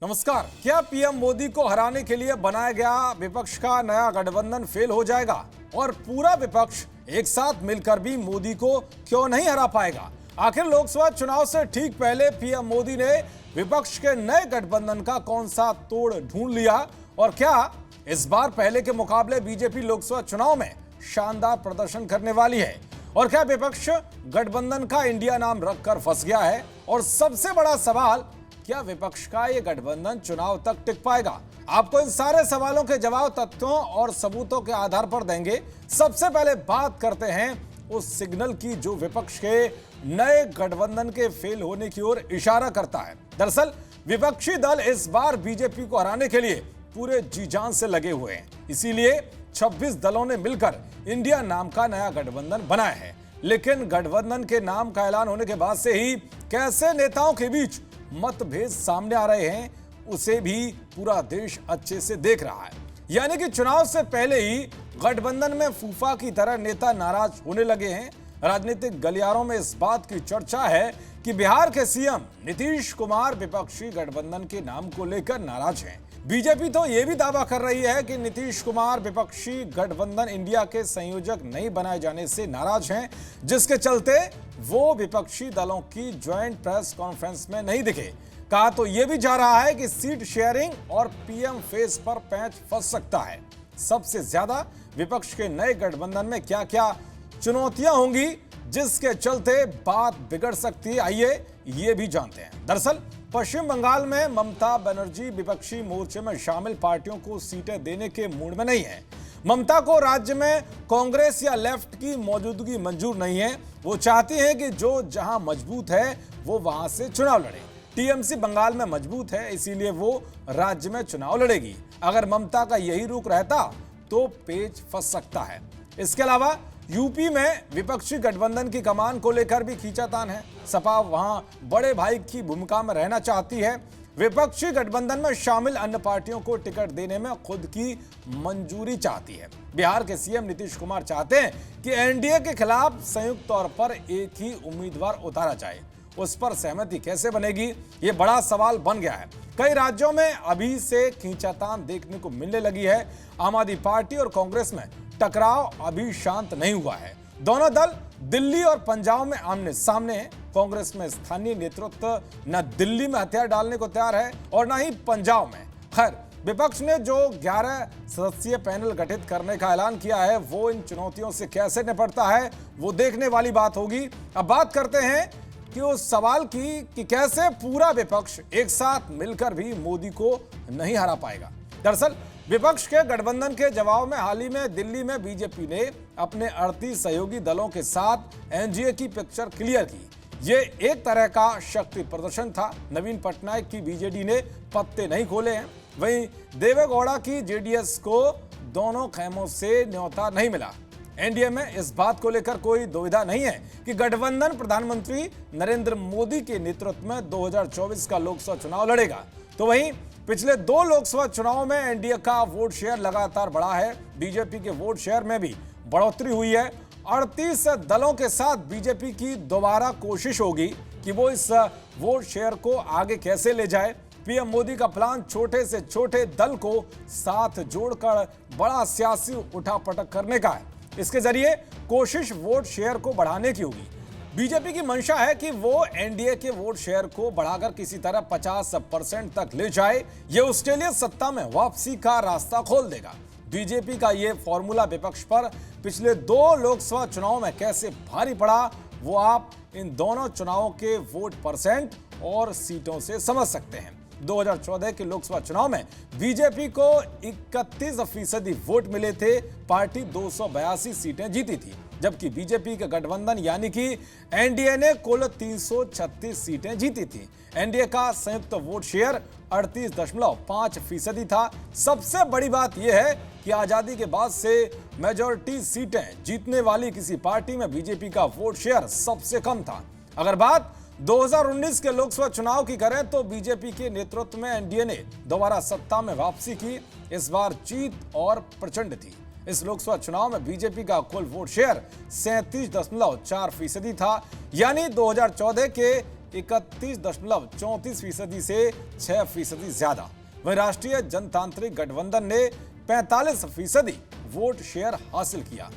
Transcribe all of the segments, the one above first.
नमस्कार। क्या पीएम मोदी को हराने के लिए बनाया गया विपक्ष का नया गठबंधन फेल हो जाएगा और पूरा विपक्ष एक साथ मिलकर भी मोदी को क्यों नहीं हरा पाएगा? आखिर लोकसभा चुनाव से ठीक पहले पीएम मोदी ने विपक्ष के नए गठबंधन का कौन सा तोड़ ढूंढ लिया और क्या इस बार पहले के मुकाबले बीजेपी लोकसभा चुनाव में शानदार प्रदर्शन करने वाली है? और क्या विपक्ष गठबंधन का इंडिया नाम रखकर फंस गया है? और सबसे बड़ा सवाल, क्या विपक्ष का ये गठबंधन चुनाव तक टिक पाएगा? आपको इन सारे सवालों के जवाब तथ्यों और सबूतों के आधार पर देंगे। सबसे पहले बात करते हैं उस सिग्नल की जो विपक्ष के नए गठबंधन के फेल होने की ओर इशारा करता है। दरअसल विपक्षी दल इस बार बीजेपी को हराने के लिए पूरे जी जान से लगे हुए हैं। इसीलिए 26 दलों ने मिलकर इंडिया नाम का नया गठबंधन बनाया है। लेकिन गठबंधन के नाम का ऐलान होने के बाद से ही कैसे नेताओं के बीच मतभेद सामने आ रहे हैं, उसे भी पूरा देश अच्छे से देख रहा है। यानी कि चुनाव से पहले ही गठबंधन में फूफा की तरह नेता नाराज होने लगे हैं। राजनीतिक गलियारों में इस बात की चर्चा है कि बिहार के सीएम नीतीश कुमार विपक्षी गठबंधन के नाम को लेकर नाराज हैं। बीजेपी तो यह भी दावा कर रही है कि नीतीश कुमार विपक्षी गठबंधन इंडिया के संयोजक नहीं बनाए जाने से नाराज हैं, जिसके चलते वो विपक्षी दलों की ज्वाइंट प्रेस कॉन्फ्रेंस में नहीं दिखे। कहा तो यह भी जा रहा है कि सीट शेयरिंग और पीएम फेस पर पैंच फंस सकता है। सबसे ज्यादा विपक्ष के नए गठबंधन में क्या क्या चुनौतियां होंगी जिसके चलते बात बिगड़ सकती है, आइए ये भी जानते हैं। दरअसल पश्चिम बंगाल में ममता बनर्जी विपक्षी मोर्चे में शामिल पार्टियों को सीटें देने के मूड में नहीं है। ममता को राज्य में कांग्रेस या लेफ्ट की मौजूदगी मंजूर नहीं है। वो चाहती हैं कि जो जहां मजबूत है वो वहां से चुनाव लड़े। टीएमसी बंगाल में मजबूत है, इसीलिए वो राज्य में चुनाव लड़ेगी। अगर ममता का यही रुख रहता तो पेच फंस सकता है। इसके अलावा यूपी में विपक्षी गठबंधन की कमान को लेकर भी खींचातान है। सपा वहां बड़े भाई की भूमिका में रहना चाहती है। विपक्षी गठबंधन में शामिल अन्य पार्टियों को टिकट देने में खुद की मंजूरी चाहती है। बिहार के सीएम नीतीश कुमार चाहते हैं कि एनडीए के खिलाफ संयुक्त तौर पर एक ही उम्मीदवार उतारा जाए। उस पर सहमति कैसे बनेगी, ये बड़ा सवाल बन गया है। कई राज्यों में अभी से खींचातान देखने को मिलने लगी है। आम आदमी पार्टी और कांग्रेस में टकराव अभी शांत नहीं हुआ है। दोनों दल दिल्ली और पंजाब में आमने सामने हैं। कांग्रेस में स्थानीय नेतृत्व न दिल्ली में हथियार डालने को तैयार है और न ही पंजाब में। खैर, विपक्ष ने जो 11 सदस्यीय पैनल गठित करने का ऐलान किया है, वो इन चुनौतियों से कैसे निपटता है, वो देखने वाली बात होगी। अब बात करते हैं कि उस सवाल की कि कैसे पूरा विपक्ष एक साथ मिलकर भी मोदी को नहीं हरा पाएगा। दरअसल विपक्ष के गठबंधन के जवाब में हाल ही में दिल्ली में बीजेपी ने अपने 38 सहयोगी दलों के साथ एनडीए की पिक्चर क्लियर की। ये एक तरह का शक्ति प्रदर्शन था। नवीन पटनायक की बीजेडी ने पत्ते नहीं खोले हैं, वहीं देवेगौड़ा की जेडीएस को दोनों खेमों से न्योता नहीं मिला। एनडीए में इस बात को लेकर कोई दुविधा नहीं है कि गठबंधन प्रधानमंत्री नरेंद्र मोदी के नेतृत्व में 2024 का लोकसभा चुनाव लड़ेगा। तो वहीं पिछले 2 लोकसभा चुनावों में एनडीए का वोट शेयर लगातार बढ़ा है। बीजेपी के वोट शेयर में भी बढ़ोतरी हुई है। 38 दलों के साथ बीजेपी की दोबारा कोशिश होगी कि वो इस वोट शेयर को आगे कैसे ले जाए। पीएम मोदी का प्लान छोटे से छोटे दल को साथ जोड़कर बड़ा सियासी उठापटक करने का है। इसके जरिए कोशिश वोट शेयर को बढ़ाने की होगी। बीजेपी की मंशा है कि वो एनडीए के वोट शेयर को बढ़ाकर किसी तरह 50% तक ले जाए। ये उसके लिए सत्ता में वापसी का रास्ता खोल देगा। बीजेपी का ये फॉर्मूला विपक्ष पर पिछले 2 लोकसभा चुनावों में कैसे भारी पड़ा, वो आप इन दोनों चुनावों के वोट परसेंट और सीटों से समझ सकते हैं। 2014 के लोकसभा चुनाव में बीजेपी को 31% वोट मिले थे। पार्टी 282 सीटें जीती थी, जबकि बीजेपी के गठबंधन यानी कि एनडीए ने कुल 336 सीटें जीती थी। एनडीए का संयुक्त वोट शेयर 38.5% था। सबसे बड़ी बात यह है कि आजादी के बाद से मेजॉरिटी सीटें जीतने वाली किसी पार्टी में बीजेपी का वोट शेयर सबसे कम था। अगर बात 2019 के लोकसभा चुनाव की करें तो बीजेपी के नेतृत्व में एनडीए ने दोबारा सत्ता में वापसी की। इस बार जीत और प्रचंड थी। इस लोकसभा चुनाव में बीजेपी का कुल वोट शेयर 37.4% था, यानी 2014 के 31.34% से 6% ज्यादा। वहीं राष्ट्रीय जनतांत्रिक गठबंधन ने 45% वोट शेयर हासिल किया।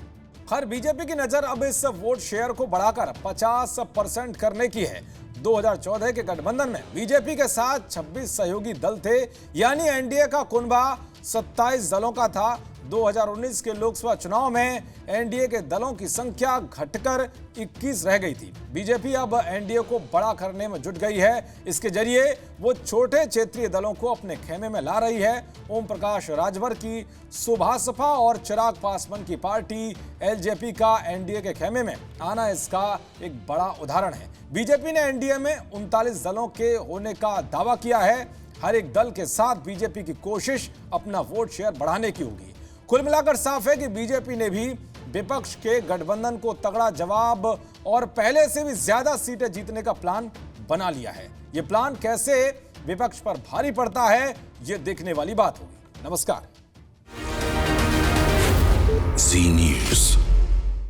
खैर, बीजेपी की नजर अब इस वोट शेयर को बढ़ाकर 50% करने की है। 2014 के गठबंधन में बीजेपी के साथ 26 सहयोगी दल थे, यानी एनडीए का कुनबा 27 दलों का था। 2019 के लोकसभा चुनाव में एनडीए के दलों की संख्या घटकर 21 रह गई थी। बीजेपी अब एनडीए को बड़ा करने में जुट गई है। इसके जरिए वो छोटे क्षेत्रीय दलों को अपने खेमे में ला रही है। ओम प्रकाश राजभर की सुभासपा और चिराग पासवान की पार्टी एलजेपी का एनडीए के खेमे में आना इसका एक बड़ा उदाहरण है। बीजेपी ने एनडीए में 39 दलों के होने का दावा किया है। हर एक दल के साथ बीजेपी की कोशिश अपना वोट शेयर बढ़ाने की होगी। कुल मिलाकर साफ है कि बीजेपी ने भी विपक्ष के गठबंधन को तगड़ा जवाब और पहले से भी ज्यादा सीटें जीतने का प्लान बना लिया है। यह प्लान कैसे विपक्ष पर भारी पड़ता है, यह देखने वाली बात होगी। नमस्कार। जी न्यूज़।